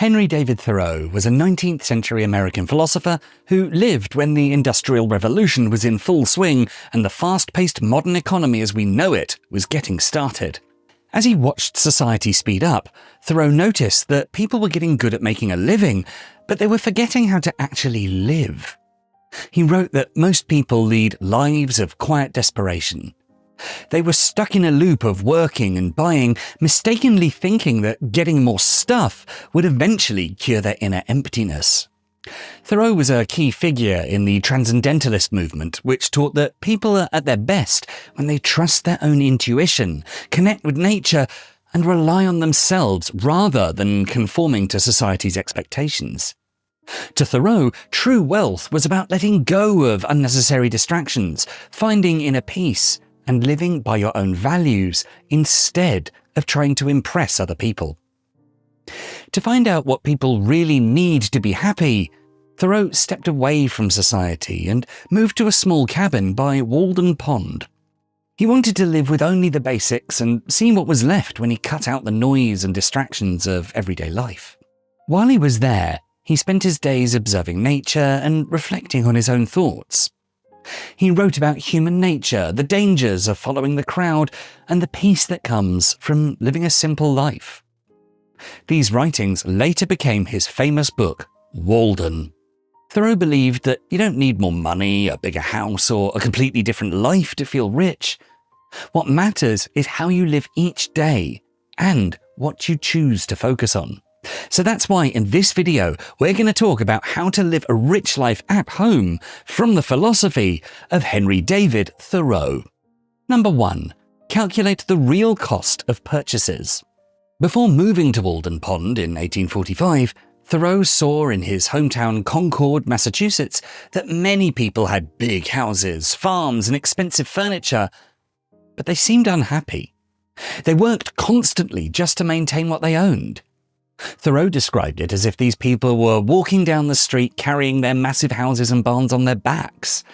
Henry David Thoreau was a 19th century American philosopher who lived when the Industrial Revolution was in full swing and the fast-paced modern economy as we know it was getting started. As he watched society speed up, Thoreau noticed that people were getting good at making a living, but they were forgetting how to actually live. He wrote that most people lead lives of quiet desperation. They were stuck in a loop of working and buying, mistakenly thinking that getting more stuff would eventually cure their inner emptiness. Thoreau was a key figure in the Transcendentalist movement, which taught that people are at their best when they trust their own intuition, connect with nature, and rely on themselves rather than conforming to society's expectations. To Thoreau, true wealth was about letting go of unnecessary distractions, finding inner peace, and living by your own values instead of trying to impress other people. To find out what people really need to be happy, Thoreau stepped away from society and moved to a small cabin by Walden Pond. He wanted to live with only the basics and see what was left when he cut out the noise and distractions of everyday life. While he was there, he spent his days observing nature and reflecting on his own thoughts. He wrote about human nature, the dangers of following the crowd, and the peace that comes from living a simple life. These writings later became his famous book, Walden. Thoreau believed that you don't need more money, a bigger house, or a completely different life to feel rich. What matters is how you live each day and what you choose to focus on. So that's why in this video, we're going to talk about how to live a rich life at home from the philosophy of Henry David Thoreau. Number 1. Calculate the real cost of purchases. Before moving to Walden Pond in 1845, Thoreau saw in his hometown Concord, Massachusetts, that many people had big houses, farms, and expensive furniture, but they seemed unhappy. They worked constantly just to maintain what they owned. Thoreau described it as if these people were walking down the street carrying their massive houses and barns on their backs.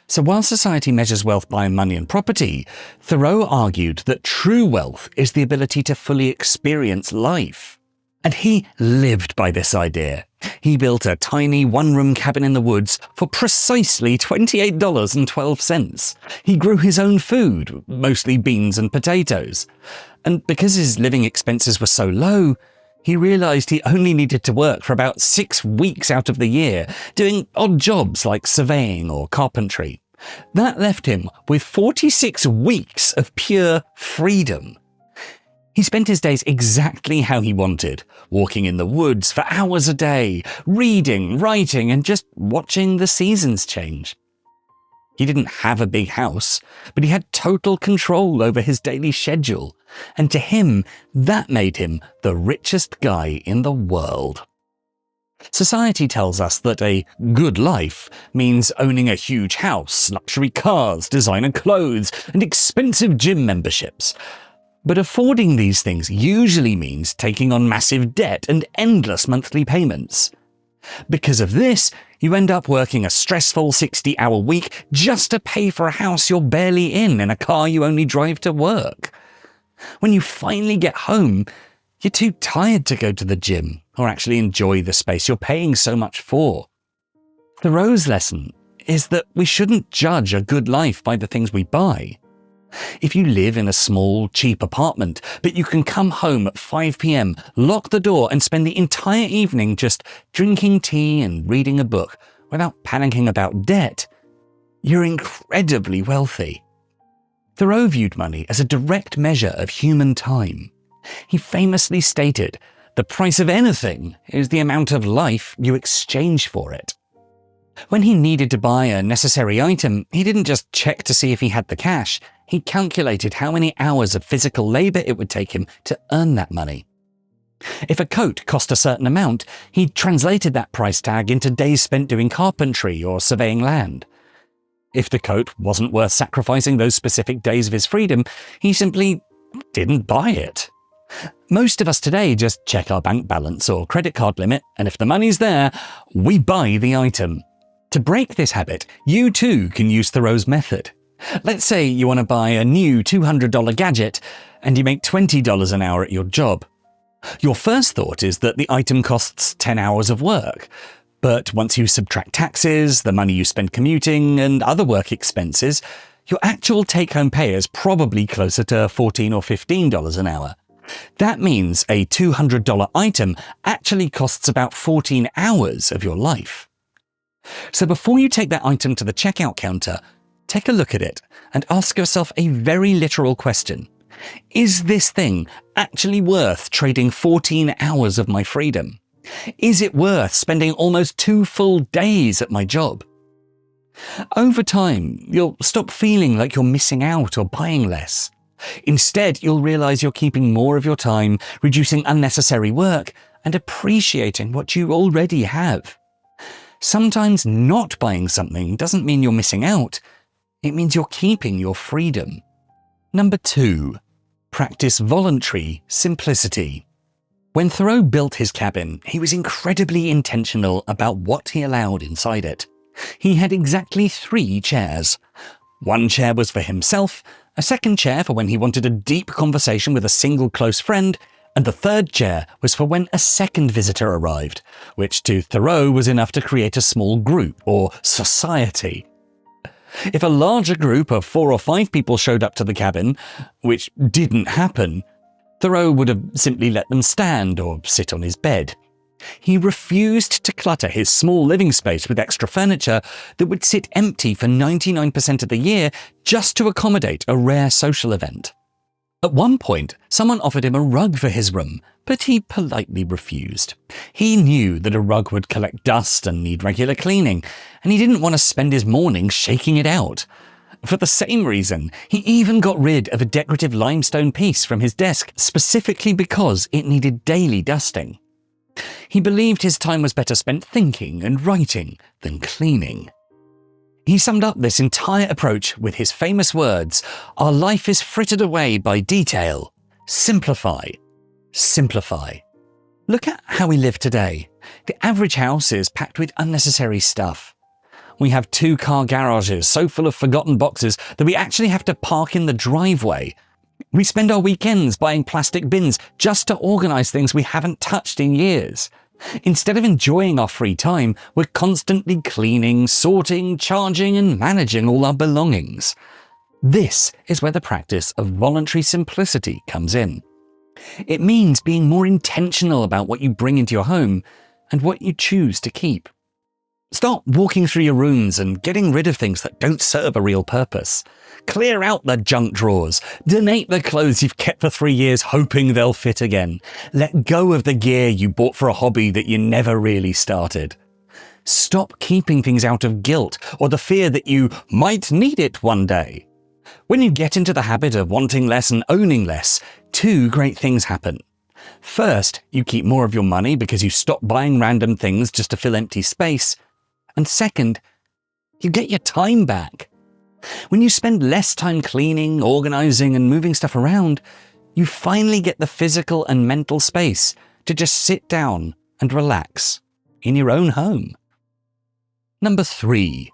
So while society measures wealth by money and property, Thoreau argued that true wealth is the ability to fully experience life. And he lived by this idea. He built a tiny one-room cabin in the woods for precisely $28.12. He grew his own food, mostly beans and potatoes. And because his living expenses were so low, he realized he only needed to work for about 6 weeks out of the year, doing odd jobs like surveying or carpentry. That left him with 46 weeks of pure freedom. He spent his days exactly how he wanted, walking in the woods for hours a day, reading, writing, and just watching the seasons change. He didn't have a big house, but he had total control over his daily schedule, and to him, that made him the richest guy in the world. Society tells us that a good life means owning a huge house, luxury cars, designer clothes, and expensive gym memberships. But affording these things usually means taking on massive debt and endless monthly payments. Because of this, you end up working a stressful 60-hour week just to pay for a house you're barely in and a car you only drive to work. When you finally get home, you're too tired to go to the gym or actually enjoy the space you're paying so much for. Thoreau's lesson is that we shouldn't judge a good life by the things we buy. If you live in a small, cheap apartment, but you can come home at 5 p.m., lock the door and spend the entire evening just drinking tea and reading a book without panicking about debt, you're incredibly wealthy. Thoreau viewed money as a direct measure of human time. He famously stated, "The price of anything is the amount of life you exchange for it." When he needed to buy a necessary item, he didn't just check to see if he had the cash. He calculated how many hours of physical labor it would take him to earn that money. If a coat cost a certain amount, he translated that price tag into days spent doing carpentry or surveying land. If the coat wasn't worth sacrificing those specific days of his freedom, he simply didn't buy it. Most of us today just check our bank balance or credit card limit, and if the money's there, we buy the item. To break this habit, you too can use Thoreau's method. Let's say you want to buy a new $200 gadget and you make $20 an hour at your job. Your first thought is that the item costs 10 hours of work, but once you subtract taxes, the money you spend commuting, and other work expenses, your actual take-home pay is probably closer to $14 or $15 an hour. That means a $200 item actually costs about 14 hours of your life. So before you take that item to the checkout counter, take a look at it and ask yourself a very literal question. Is this thing actually worth trading 14 hours of my freedom? Is it worth spending almost 2 full days at my job? Over time, you'll stop feeling like you're missing out or buying less. Instead, you'll realize you're keeping more of your time, reducing unnecessary work, and appreciating what you already have. Sometimes not buying something doesn't mean you're missing out. It means you're keeping your freedom. Number 2. Practice voluntary simplicity. When Thoreau built his cabin, he was incredibly intentional about what he allowed inside it. He had exactly 3 chairs. One chair was for himself, a second chair for when he wanted a deep conversation with a single close friend, and the third chair was for when a second visitor arrived, which to Thoreau was enough to create a small group or society. If a larger group of 4 or 5 people showed up to the cabin, which didn't happen, Thoreau would have simply let them stand or sit on his bed. He refused to clutter his small living space with extra furniture that would sit empty for 99% of the year just to accommodate a rare social event. At one point, someone offered him a rug for his room, but he politely refused. He knew that a rug would collect dust and need regular cleaning, and he didn't want to spend his mornings shaking it out. For the same reason, he even got rid of a decorative limestone piece from his desk specifically because it needed daily dusting. He believed his time was better spent thinking and writing than cleaning. He summed up this entire approach with his famous words, "Our life is frittered away by detail. Simplify. Simplify." Look at how we live today. The average house is packed with unnecessary stuff. We have 2-car garages so full of forgotten boxes that we actually have to park in the driveway. We spend our weekends buying plastic bins just to organize things we haven't touched in years. Instead of enjoying our free time, we're constantly cleaning, sorting, charging, and managing all our belongings. This is where the practice of voluntary simplicity comes in. It means being more intentional about what you bring into your home and what you choose to keep. Start walking through your rooms and getting rid of things that don't serve a real purpose. Clear out the junk drawers. Donate the clothes you've kept for 3 years hoping they'll fit again. Let go of the gear you bought for a hobby that you never really started. Stop keeping things out of guilt or the fear that you might need it one day. When you get into the habit of wanting less and owning less, 2 great things happen. First, you keep more of your money because you stop buying random things just to fill empty space. And second, you get your time back. When you spend less time cleaning, organizing, and moving stuff around, you finally get the physical and mental space to just sit down and relax in your own home. Number 3.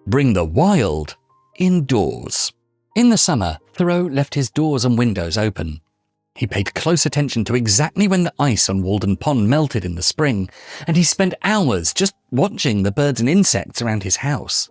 Bring the wild indoors. In the summer, Thoreau left his doors and windows open. He paid close attention to exactly when the ice on Walden Pond melted in the spring, and he spent hours just watching the birds and insects around his house.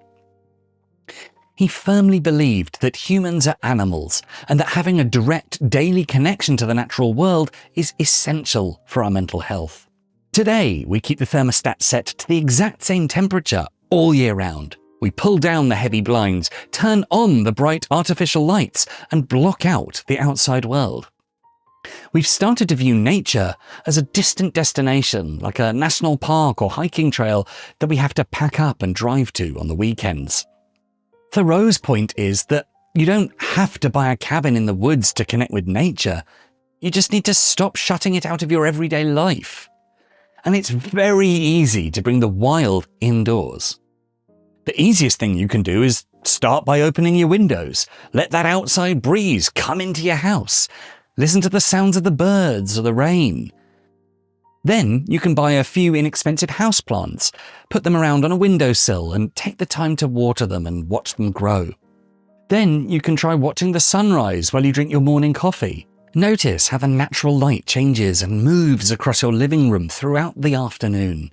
He firmly believed that humans are animals, and that having a direct daily connection to the natural world is essential for our mental health. Today, we keep the thermostat set to the exact same temperature all year round. We pull down the heavy blinds, turn on the bright artificial lights, and block out the outside world. We've started to view nature as a distant destination, like a national park or hiking trail that we have to pack up and drive to on the weekends. Thoreau's point is that you don't have to buy a cabin in the woods to connect with nature. You just need to stop shutting it out of your everyday life. And it's very easy to bring the wild indoors. The easiest thing you can do is start by opening your windows. Let that outside breeze come into your house. Listen to the sounds of the birds or the rain. Then you can buy a few inexpensive houseplants, put them around on a windowsill and take the time to water them and watch them grow. Then you can try watching the sunrise while you drink your morning coffee. Notice how the natural light changes and moves across your living room throughout the afternoon.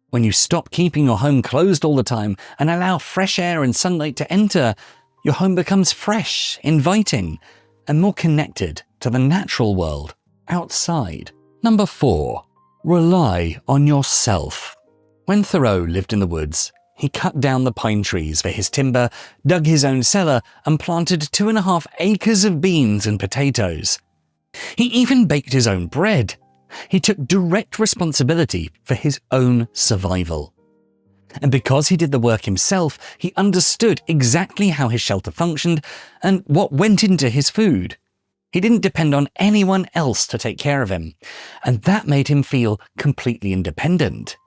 When you stop keeping your home closed all the time and allow fresh air and sunlight to enter, your home becomes fresh, inviting, and more connected to the natural world outside. Number 4. Rely on yourself. When Thoreau lived in the woods, he cut down the pine trees for his timber, dug his own cellar, and planted 2.5 acres of beans and potatoes. He even baked his own bread. He took direct responsibility for his own survival. And because he did the work himself, he understood exactly how his shelter functioned and what went into his food. He didn't depend on anyone else to take care of him, and that made him feel completely independent.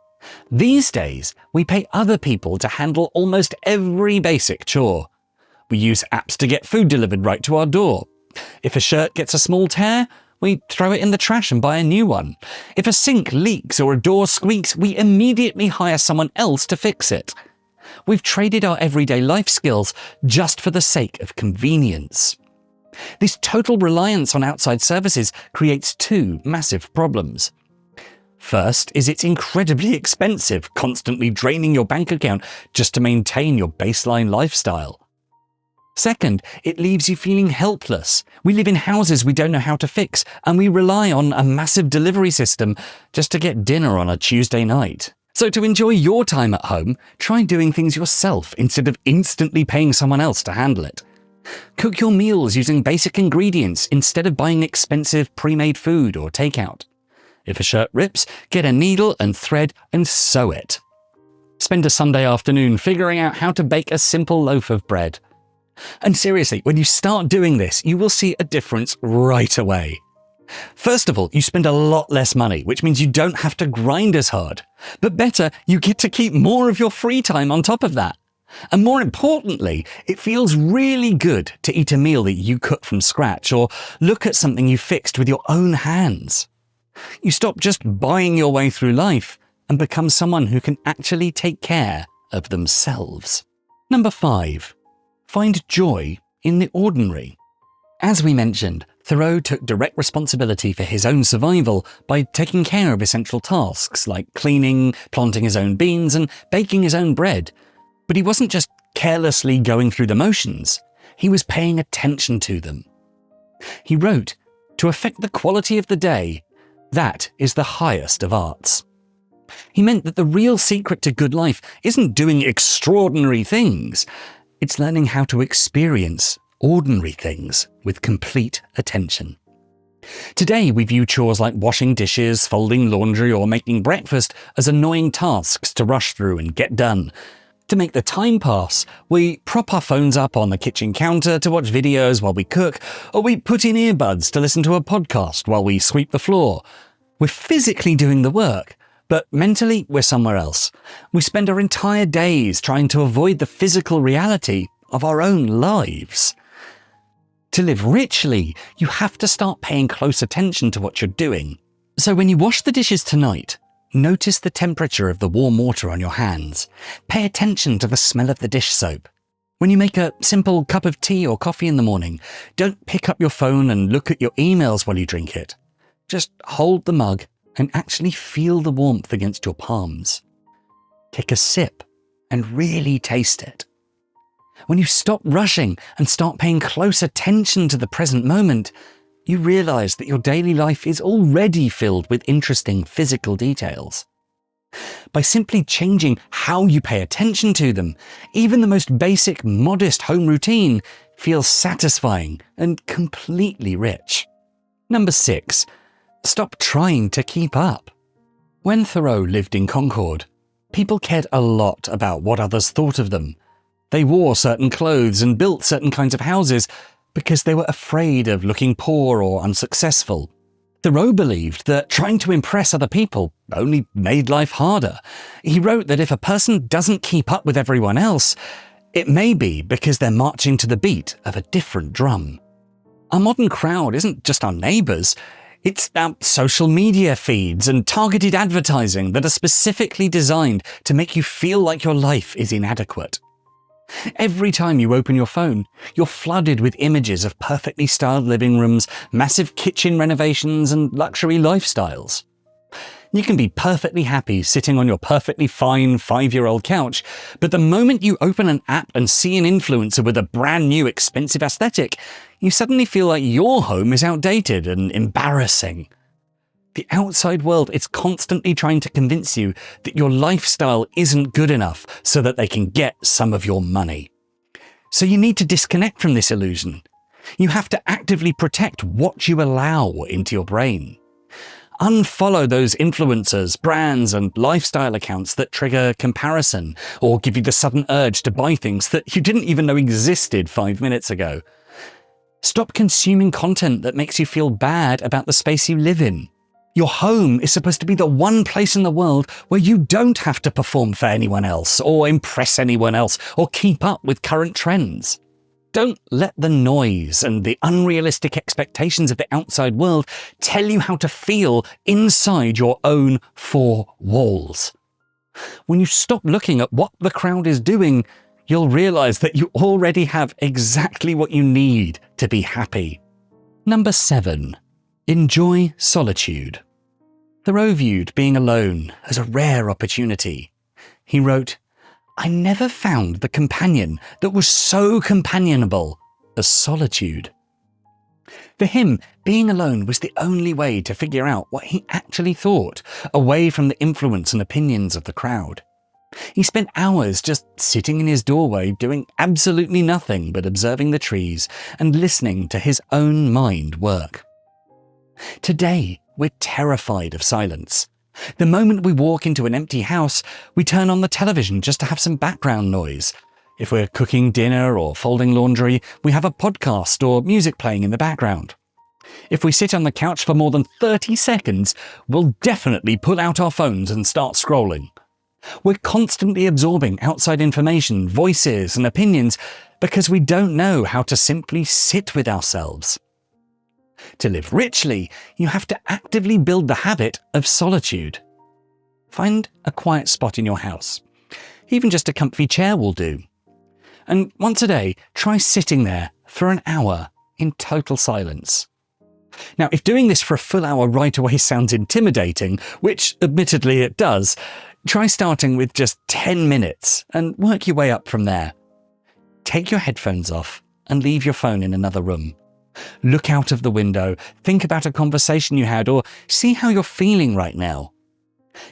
These days, we pay other people to handle almost every basic chore. We use apps to get food delivered right to our door. If a shirt gets a small tear, we throw it in the trash and buy a new one. If a sink leaks or a door squeaks, we immediately hire someone else to fix it. We've traded our everyday life skills just for the sake of convenience. This total reliance on outside services creates 2 massive problems. First is it's incredibly expensive, constantly draining your bank account just to maintain your baseline lifestyle. Second, it leaves you feeling helpless. We live in houses we don't know how to fix, and we rely on a massive delivery system just to get dinner on a Tuesday night. So to enjoy your time at home, try doing things yourself instead of instantly paying someone else to handle it. Cook your meals using basic ingredients instead of buying expensive pre-made food or takeout. If a shirt rips, get a needle and thread and sew it. Spend a Sunday afternoon figuring out how to bake a simple loaf of bread. And seriously, when you start doing this, you will see a difference right away. First of all, you spend a lot less money, which means you don't have to grind as hard. But better, you get to keep more of your free time on top of that. And more importantly, it feels really good to eat a meal that you cook from scratch or look at something you fixed with your own hands. You stop just buying your way through life and become someone who can actually take care of themselves. Number 5. Find joy in the ordinary. As we mentioned, Thoreau took direct responsibility for his own survival by taking care of essential tasks like cleaning, planting his own beans, and baking his own bread. But he wasn't just carelessly going through the motions, he was paying attention to them. He wrote, "To affect the quality of the day, that is the highest of arts." He meant that the real secret to good life isn't doing extraordinary things, it's learning how to experience ordinary things with complete attention. Today, we view chores like washing dishes, folding laundry, or making breakfast as annoying tasks to rush through and get done. To make the time pass, we prop our phones up on the kitchen counter to watch videos while we cook, or we put in earbuds to listen to a podcast while we sweep the floor. We're physically doing the work, but mentally we're somewhere else. We spend our entire days trying to avoid the physical reality of our own lives. To live richly, you have to start paying close attention to what you're doing. So when you wash the dishes tonight, notice the temperature of the warm water on your hands. Pay attention to the smell of the dish soap. When you make a simple cup of tea or coffee in the morning, don't pick up your phone and look at your emails while you drink it. Just hold the mug and actually feel the warmth against your palms. Take a sip and really taste it. When you stop rushing and start paying close attention to the present moment, you realize that your daily life is already filled with interesting physical details. By simply changing how you pay attention to them, even the most basic, modest home routine feels satisfying and completely rich. Number 6. Stop trying to keep up. When Thoreau lived in Concord, people cared a lot about what others thought of them. They wore certain clothes and built certain kinds of houses because they were afraid of looking poor or unsuccessful. Thoreau believed that trying to impress other people only made life harder. He wrote that if a person doesn't keep up with everyone else, it may be because they're marching to the beat of a different drum. Our modern crowd isn't just our neighbours, it's our social media feeds and targeted advertising that are specifically designed to make you feel like your life is inadequate. Every time you open your phone, you're flooded with images of perfectly styled living rooms, massive kitchen renovations, and luxury lifestyles. You can be perfectly happy sitting on your perfectly fine 5-year-old couch, but the moment you open an app and see an influencer with a brand new expensive aesthetic, you suddenly feel like your home is outdated and embarrassing. The outside world is constantly trying to convince you that your lifestyle isn't good enough so that they can get some of your money. So you need to disconnect from this illusion. You have to actively protect what you allow into your brain. Unfollow those influencers, brands, and lifestyle accounts that trigger comparison or give you the sudden urge to buy things that you didn't even know existed 5 minutes ago. Stop consuming content that makes you feel bad about the space you live in. Your home is supposed to be the one place in the world where you don't have to perform for anyone else, or impress anyone else, or keep up with current trends. Don't let the noise and the unrealistic expectations of the outside world tell you how to feel inside your own 4 walls. When you stop looking at what the crowd is doing, you'll realize that you already have exactly what you need to be happy. Number 7. Enjoy solitude. Thoreau viewed being alone as a rare opportunity. He wrote, "I never found the companion that was so companionable as solitude." For him, being alone was the only way to figure out what he actually thought, away from the influence and opinions of the crowd. He spent hours just sitting in his doorway doing absolutely nothing but observing the trees and listening to his own mind work. Today, we're terrified of silence. The moment we walk into an empty house, we turn on the television just to have some background noise. If we're cooking dinner or folding laundry, we have a podcast or music playing in the background. If we sit on the couch for more than 30 seconds, we'll definitely pull out our phones and start scrolling. We're constantly absorbing outside information, voices, and opinions because we don't know how to simply sit with ourselves. To live richly, you have to actively build the habit of solitude. Find a quiet spot in your house. Even just a comfy chair will do. And once a day, try sitting there for an hour in total silence. Now, if doing this for a full hour right away sounds intimidating, which admittedly it does, try starting with just 10 minutes and work your way up from there. Take your headphones off and leave your phone in another room. Look out of the window, think about a conversation you had, or see how you're feeling right now.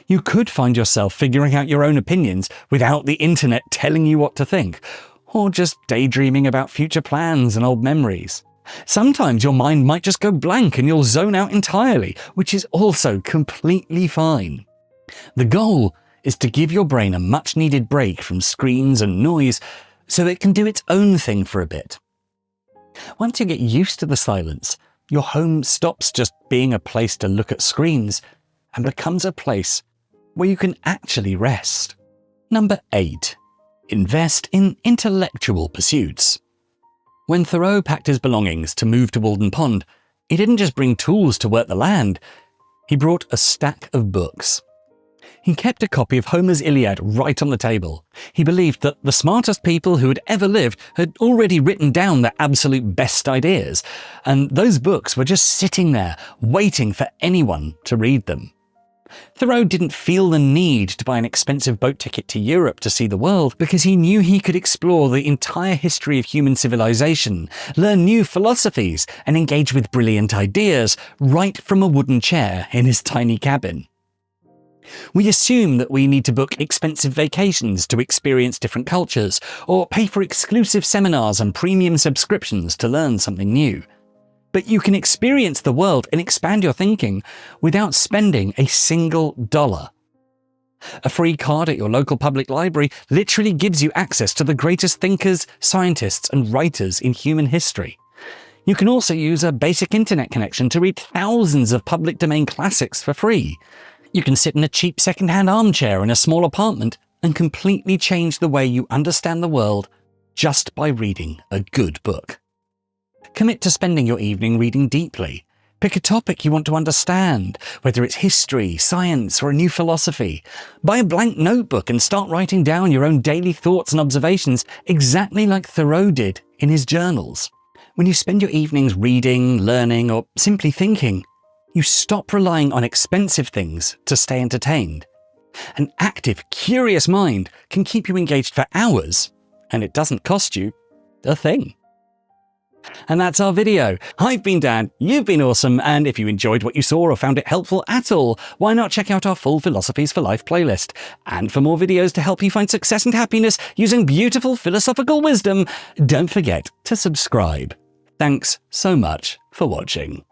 You could find yourself figuring out your own opinions without the internet telling you what to think, or just daydreaming about future plans and old memories. Sometimes your mind might just go blank and you'll zone out entirely, which is also completely fine. The goal is to give your brain a much-needed break from screens and noise so it can do its own thing for a bit. Once you get used to the silence, your home stops just being a place to look at screens and becomes a place where you can actually rest. Number 8. Invest in intellectual pursuits. When Thoreau packed his belongings to move to Walden Pond, he didn't just bring tools to work the land, he brought a stack of books. He kept a copy of Homer's Iliad right on the table. He believed that the smartest people who had ever lived had already written down their absolute best ideas, and those books were just sitting there, waiting for anyone to read them. Thoreau didn't feel the need to buy an expensive boat ticket to Europe to see the world because he knew he could explore the entire history of human civilization, learn new philosophies, and engage with brilliant ideas right from a wooden chair in his tiny cabin. We assume that we need to book expensive vacations to experience different cultures, or pay for exclusive seminars and premium subscriptions to learn something new. But you can experience the world and expand your thinking without spending a single dollar. A free card at your local public library literally gives you access to the greatest thinkers, scientists, and writers in human history. You can also use a basic internet connection to read thousands of public domain classics for free. You can sit in a cheap second-hand armchair in a small apartment and completely change the way you understand the world just by reading a good book. Commit to spending your evening reading deeply. Pick a topic you want to understand, whether it's history, science, or a new philosophy. Buy a blank notebook and start writing down your own daily thoughts and observations, exactly like Thoreau did in his journals. When you spend your evenings reading, learning, or simply thinking, you stop relying on expensive things to stay entertained. An active, curious mind can keep you engaged for hours, and it doesn't cost you a thing. And that's our video. I've been Dan, you've been awesome, and if you enjoyed what you saw or found it helpful at all, why not check out our full Philosophies for Life playlist? And for more videos to help you find success and happiness using beautiful philosophical wisdom, don't forget to subscribe. Thanks so much for watching.